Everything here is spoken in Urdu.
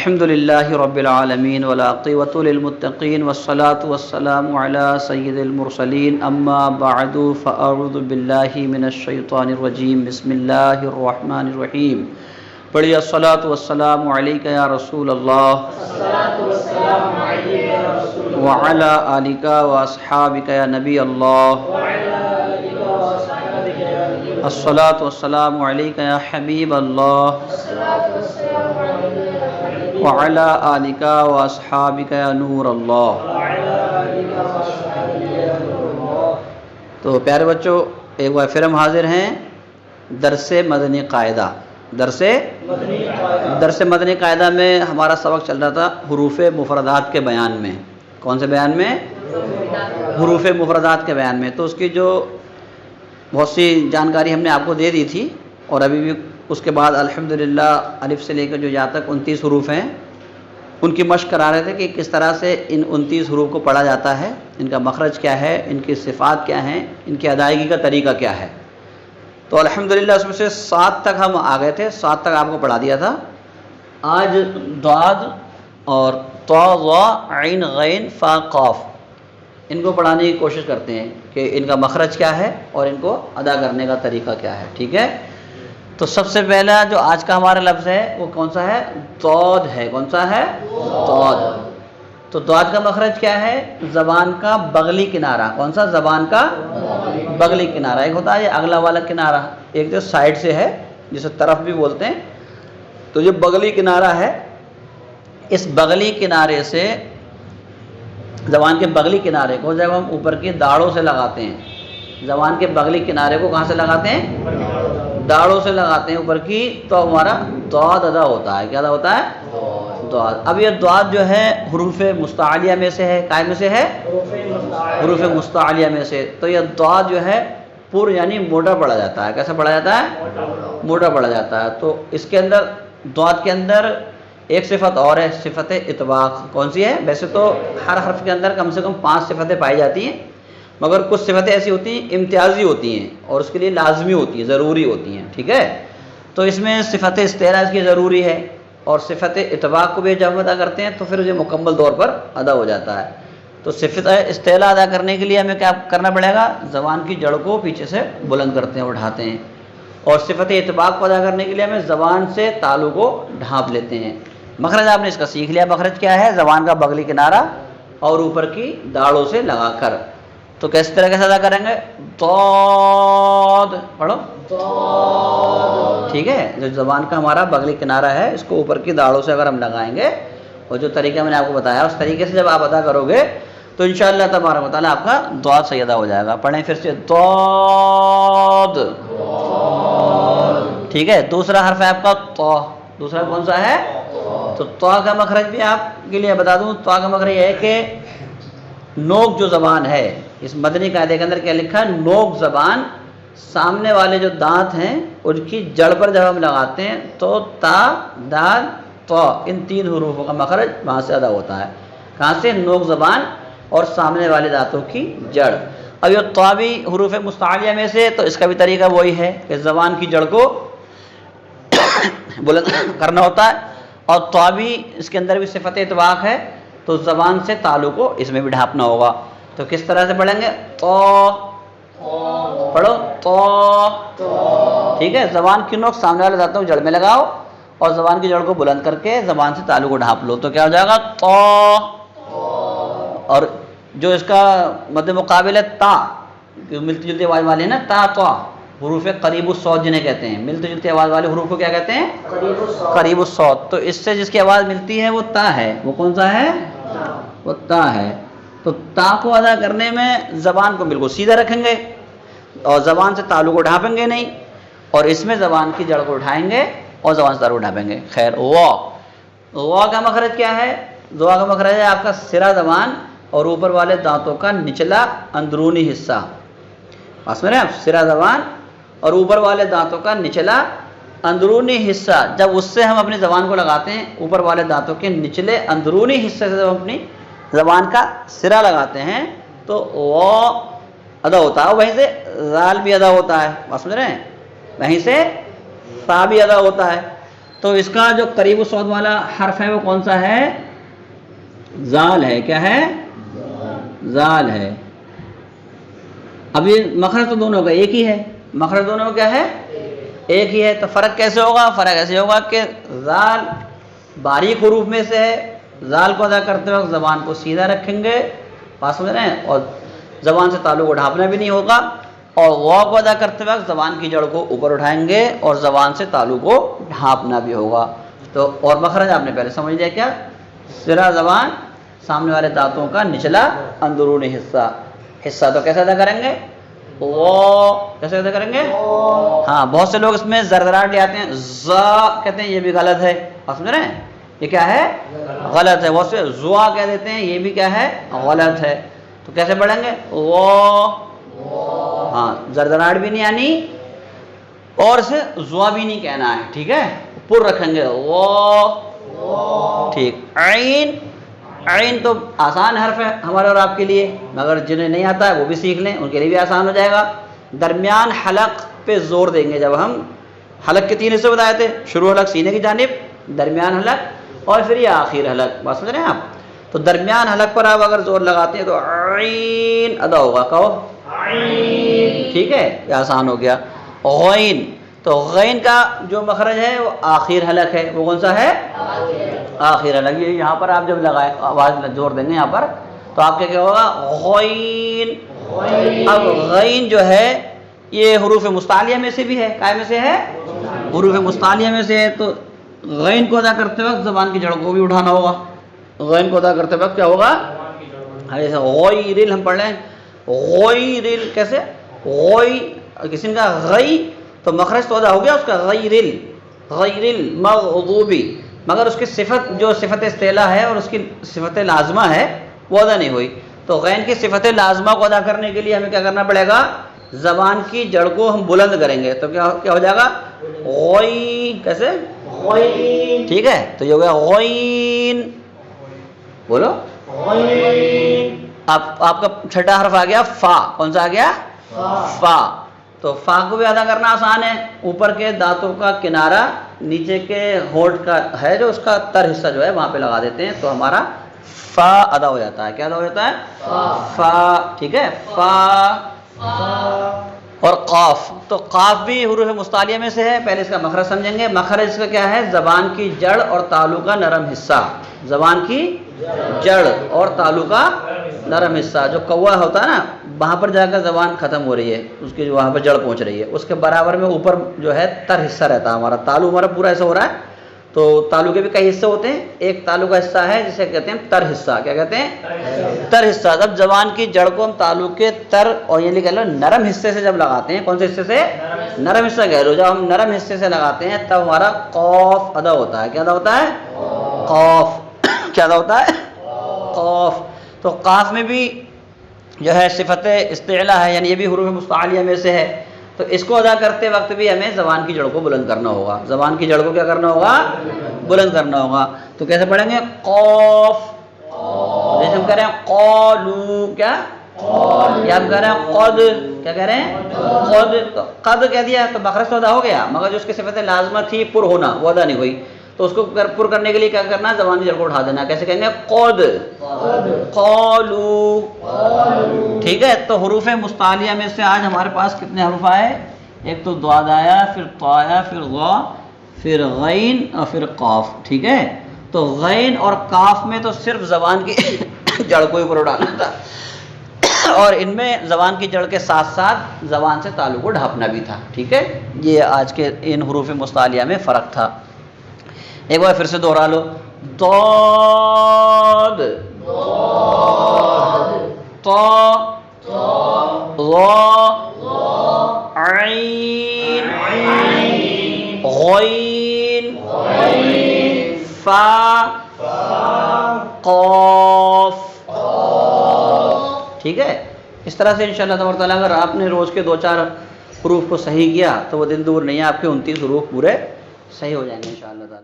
الحمد للہ رب العالمین والعاقبۃ للمتقین والصلاة والسلام علی سید المرسلین اما بعد فاعوذ باللہ من الشیطان الرجیم بسم اللہ الرحمن الرحیم. پڑھیے الصلاۃ والسلام علیک یا رسول اللہ وعلی آلک واصحابک یا نبی اللہ. الصلاۃ والسلام علیک یا حبیب اللہ وعلی آلک واصحابک یا نور اللہ. تو پیارے بچوں، ایک بار پھر ہم حاضر ہیں درس مدنی قاعدہ. درس مدنی قاعدہ میں ہمارا سبق چل رہا تھا حروف مفردات کے بیان میں. کون سے بیان میں؟ حروف مفردات کے بیان میں. تو اس کی جو بہت سی جانکاری ہم نے آپ کو دے دی تھی، اور ابھی بھی اس کے بعد الحمدللہ الف سے لے کر جو یہاں تک 29 حروف ہیں ان کی مشق کرا رہے تھے کہ کس طرح سے ان 29 حروف کو پڑھا جاتا ہے، ان کا مخرج کیا ہے، ان کی صفات کیا ہیں، ان کی ادائیگی کا طریقہ کیا ہے. تو الحمدللہ اس میں سے 7 تک ہم آ گئے تھے، 7 تک آپ کو پڑھا دیا تھا. آج ضاد اور طا ظا عین غین فا قاف ان کو پڑھانے کی کوشش کرتے ہیں کہ ان کا مخرج کیا ہے اور ان کو ادا کرنے کا طریقہ کیا ہے. ٹھیک ہے، تو سب سے پہلا جو آج کا ہمارا لفظ ہے وہ کون سا ہے؟ ضاد ہے. کون سا ہے؟ ضاد. تو ضاد کا مخرج کیا ہے؟ زبان کا بغلی کنارہ. کون سا؟ زبان کا بغلی کنارہ. ایک ہوتا ہے یہ اگلا والا کنارہ، ایک جو سائڈ سے ہے جسے طرف بھی بولتے ہیں. تو جو بغلی کنارہ ہے، اس بغلی کنارے سے زبان کے بغلی کنارے کو جب ہم اوپر کی داڑھوں سے لگاتے ہیں، زبان کے بغلی کنارے کو کہاں سے لگاتے ہیں؟ داڑھوں سے لگاتے ہیں اوپر کی، تو ہمارا ضاد ادا ہوتا ہے. کیا ادا ہوتا ہے؟ ضاد. اب یہ ضاد جو ہے حروف مستعلیہ میں سے ہے. کائے میں سے ہے؟ حروف مستعلیہ میں سے. تو یہ ضاد جو ہے پر یعنی موٹا پڑا جاتا ہے. کیسا پڑا جاتا ہے؟ موٹا پڑا جاتا ہے. تو اس کے اندر ضاد کے اندر ایک صفت اور ہے، صفت اطباق. کون سی ہے؟ ویسے تو ہر حرف کے اندر کم سے کم 5 صفتیں پائی جاتی ہیں، مگر کچھ صفتیں ایسی ہوتی ہیں امتیازی ہوتی ہیں اور اس کے لیے لازمی ہوتی ہیں، ضروری ہوتی ہیں. ٹھیک ہے، تو اس میں صفت استعلاء کی ضروری ہے، اور صفت اطباق کو بھی جب ادا کرتے ہیں تو پھر یہ مکمل طور پر ادا ہو جاتا ہے. تو صفت استعلاء ادا کرنے کے لیے ہمیں کیا کرنا پڑے گا؟ زبان کی جڑ کو پیچھے سے بلند کرتے ہیں، اٹھاتے ہیں. اور صفت اطباق کو ادا کرنے کے لیے ہمیں زبان سے تالو کو ڈھانپ لیتے ہیں. مخرج آپ نے اس کا سیکھ لیا. مخرج کیا ہے؟ زبان کا بغلی کنارہ اور اوپر کی داڑھوں سے لگا کر. تو کس طرح کیسے ادا کریں گے؟ ضاد. پڑھو. ٹھیک ہے، جو زبان کا ہمارا بغلی کنارہ ہے اس کو اوپر کی داڑھوں سے اگر ہم لگائیں گے، اور جو طریقہ میں نے آپ کو بتایا اس طریقے سے جب آپ ادا کرو گے تو انشاءاللہ تبارک و تعالیٰ آپ کا ضاد صحیح ادا ہو جائے گا. پڑھیں پھر سے. ضاد. ٹھیک ہے، دوسرا حرف ہے آپ کا طا. دوسرا کون سا ہے؟ تو طا کا مخرج بھی آپ کے لیے بتا دوں. طا کا مخرج یہ ہے کہ نوک جو زبان ہے، اس مدنی قاعدے کے اندر کیا لکھا ہے؟ نوک زبان سامنے والے جو دانت ہیں ان کی جڑ پر جب ہم لگاتے ہیں تو تا دال طا ان 3 حروفوں کا مخرج وہاں سے ادا ہوتا ہے. کہاں سے؟ نوک زبان اور سامنے والے دانتوں کی جڑ. اب یہ طا بھی حروف مستعلیہ میں سے، تو اس کا بھی طریقہ وہی ہے کہ زبان کی جڑ کو بلند کرنا ہوتا ہے، اور طا بھی اس کے اندر بھی صفت اطباق ہے، تو زبان سے تالو کو اس میں بھی ڈھانپنا ہوگا. تو کس طرح سے پڑھیں گے؟ طا. پڑھو. طا. ٹھیک ہے، زبان کی نوک سامنے والے دانتوں کی جڑ میں لگاؤ اور زبان کی جڑ کو بلند کر کے زبان سے تالو کو ڈھانپ لو، تو کیا ہو جائے گا؟ طا. اور جو اس کا مد مقابل ہے تا، ملتی جلتی آواز والے ہیں نا، تا طا حروف قریب الصوت جنہیں کہتے ہیں. ملتی جلتی آواز والے حروف کو کیا کہتے ہیں؟ قریب الصوت. تو اس سے جس کی آواز ملتی ہے وہ تا ہے. وہ کون سا ہے؟ وہ تا ہے. تو تا کو ادا کرنے میں زبان کو بالکل سیدھا رکھیں گے اور زبان سے تالو کو ڈھانپیں گے نہیں، اور اس میں زبان کی جڑ کو اٹھائیں گے اور زبان سے تالو کو ڈھانپیں گے. خیر. وا. وا کا مخرج کیا ہے؟ وا کا مخرج ہے آپ کا سرا زبان اور اوپر والے دانتوں کا نچلا اندرونی حصہ. پاس میں آپ سرا زبان اور اوپر والے دانتوں کا نچلا اندرونی حصہ، جب اس سے ہم اپنی زبان کو لگاتے ہیں، اوپر والے دانتوں کے نچلے اندرونی حصے سے جب ہم اپنی زبان کا سرا لگاتے ہیں تو وا ادا ہوتا ہے. وہیں سے زال بھی ادا ہوتا ہے. بات سمجھ رہے ہیں؟ وہیں سے فا بھی ادا ہوتا ہے. تو اس کا جو قریب الصوت والا حرف ہے وہ کون سا ہے؟ زال ہے. کیا ہے؟ زال ہے. اب یہ مخرج تو دونوں کا ایک ہی ہے. مخرج دونوں کا کیا ہے؟ ایک ہی ہے. تو فرق کیسے ہوگا؟ فرق ایسے ہوگا کہ زال باریک حروف میں سے ہے. زال کو ادا کرتے وقت زبان کو سیدھا رکھیں گے، بات سمجھ رہے ہیں، اور زبان سے تعلق ڈھانپنا بھی نہیں ہوگا. اور غ کو ادا کرتے وقت زبان کی جڑ کو اوپر اٹھائیں گے اور زبان سے تعلق کو ڈھانپنا بھی ہوگا. تو اور مخرج آپ نے پہلے سمجھ لیا کیا؟ سرا زبان، سامنے والے دانتوں کا نچلا اندرونی حصہ. تو کیسے ادا کریں گے؟ کیسے ادا کریں گے؟ ہاں، بہت سے لوگ اس میں زرزراہٹ لے آتے ہیں، زا کہتے ہیں، یہ بھی غلط ہے. آپ سمجھ رہے ہیں؟ یہ کیا ہے؟ غلط ہے. بہت سے زوا کہہ دیتے ہیں، یہ بھی کیا ہے؟ غلط ہے. تو کیسے پڑھیں گے؟ ہاں، زرزراہٹ بھی نہیں آنی اور اسے زوا بھی نہیں کہنا ہے. ٹھیک ہے، پر رکھیں گے. ٹھیک. عین، عین تو آسان حرف ہے ہمارے اور آپ کے لیے، مگر جنہیں نہیں آتا ہے وہ بھی سیکھ لیں، ان کے لیے بھی آسان ہو جائے گا. درمیان حلق پہ زور دیں گے. جب ہم حلق کے 3 حصے بتائے تھے، شروع حلق سینے کی جانب، درمیان حلق اور پھر یہ آخر حلق. بات سمجھ رہے ہیں آپ؟ تو درمیان حلق پر آپ اگر زور لگاتے ہیں تو عین ادا ہوگا. کہو عین. ٹھیک ہے، یہ آسان ہو گیا. غین، تو غین کا جو مخرج ہے وہ آخر حلق ہے. وہ کون سا ہے؟ آخر حلق. یہ یہاں پر آپ جب لگائیں، آواز زور دیں گے یہاں پر، تو آپ کیا ہوگا؟ غین. اب غین جو ہے یہ حروف مستعلیہ میں سے بھی ہے. کائے میں سے ہے؟ حروف مستعلیہ میں سے ہے. تو غین کو ادا کرتے وقت زبان کی جڑ کو بھی اٹھانا ہوگا. غین کو ادا کرتے وقت کیا ہوگا؟ ایسا غویرل ہم پڑھ لیں. غویرل کیسے؟ غوی، کسی نے کہا غی تو مخرج تو ادا ہو گیا اس کا، غیرل، غیرل مغضوبی، مگر اس کی صفت جو صفت استعلا ہے اور اس کی صفت لازمہ ہے وہ ادا نہیں ہوئی. تو غین کی صفت لازمہ کو ادا کرنے کے لیے ہمیں کیا کرنا پڑے گا؟ زبان کی جڑ کو ہم بلند کریں گے. تو کیا ہو جائے گا؟ غوی. کیسے؟ غوین. ٹھیک ہے، تو یہ ہو گیا غوین. بولو غوین. آپ کا چھٹا حرف آ گیا فا. کون سا آ گیا؟ فا. تو فا کو بھی ادا کرنا آسان ہے. اوپر کے دانتوں کا کنارہ نیچے کے ہونٹ کا ہے جو اس کا تر حصہ جو ہے وہاں پہ لگا دیتے ہیں تو ہمارا فا ادا ہو جاتا ہے. کیا ادا ہو جاتا ہے؟ فا. ٹھیک ہے، فا. اور قاف، تو قاف بھی حروف مستعلیہ میں سے ہے. پہلے اس کا مخرج سمجھیں گے. مخرج اس کا کیا ہے؟ زبان کی جڑ اور تالو کا نرم حصہ. زبان کی جڑ اور تالو کا نرم حصہ. جو کوا ہوتا ہے نا، وہاں پر جا کر زبان ختم ہو رہی ہے، اس کی جو وہاں پہ جڑ پہنچ رہی ہے، اس کے برابر میں اوپر جو ہے تر حصہ رہتا ہے ہمارا. تالو ہمارا پورا ایسا ہو رہا ہے. تو تالو کے بھی کئی حصے ہوتے ہیں. ایک تالو کا حصہ ہے جسے کہتے ہیں تر حصہ. کیا کہتے ہیں؟ تر حصہ. جب زبان کی جڑ کو ہم تالو کے تر اور یہ کہہ لو نرم حصے سے جب لگاتے ہیں، کون سے حصے سے؟ نرم حصہ کہہ لو. جب ہم نرم حصے سے لگاتے ہیں تب ہمارا قاف ادا ہوتا ہے. کیا ادا ہوتا ہے؟ قاف. کیا ادا ہوتا ہے؟ قاف. تو قاف میں بھی جو ہے صفت استعلا ہے، یعنی یہ بھی حروف مستعلیہ میں سے ہے. تو اس کو ادا کرتے وقت بھی ہمیں زبان کی جڑ کو بلند کرنا ہوگا. زبان کی جڑ کو کیا کرنا ہوگا؟ بلند کرنا ہوگا. تو کیسے پڑھیں گے؟ قاف. جیسے ہم کہہ رہے ہیں قالو. کیا؟ یا ہم کہہ رہے ہیں قد. کیا کہہ رہے ہیں؟ قد. قد کہہ دیا تو مخرج تو ادا ہو گیا، مگر جو اس کی صفت لازمہ تھی پر ہونا وہ ادا نہیں ہوئی. تو اس کو پر کرنے کے لیے کیا کرنا؟ زبان کی جڑ کو اٹھا دینا. کیسے کہیں گے؟ قد. قالو. ٹھیک ہے. تو حروف مستعلیہ میں سے آج ہمارے پاس کتنے حروف آئے؟ ایک تو ضاد آیا، پھر طا آیا، پھر غا، پھر غین اور پھر قاف. ٹھیک ہے. تو غین اور قاف میں تو صرف زبان کی جڑ کو اوپر اٹھانا تھا، اور ان میں زبان کی جڑ کے ساتھ ساتھ زبان سے تعلق کو ڈھانپنا بھی تھا. ٹھیک ہے. یہ آج کے ان حروف مستعلیہ میں فرق تھا. ایک بار پھر سے دوہرا لو. ضاد، طا، ظا، عین، غین، فا، قاف. ٹھیک ہے. اس طرح سے انشاءاللہ تبارک تعالیٰ اگر آپ نے روز کے 2-4 حروف کو صحیح کیا تو وہ دن دور نہیں ہے، آپ کے 29 حروف پورے صحیح ہو جائیں گے انشاءاللہ تعالیٰ.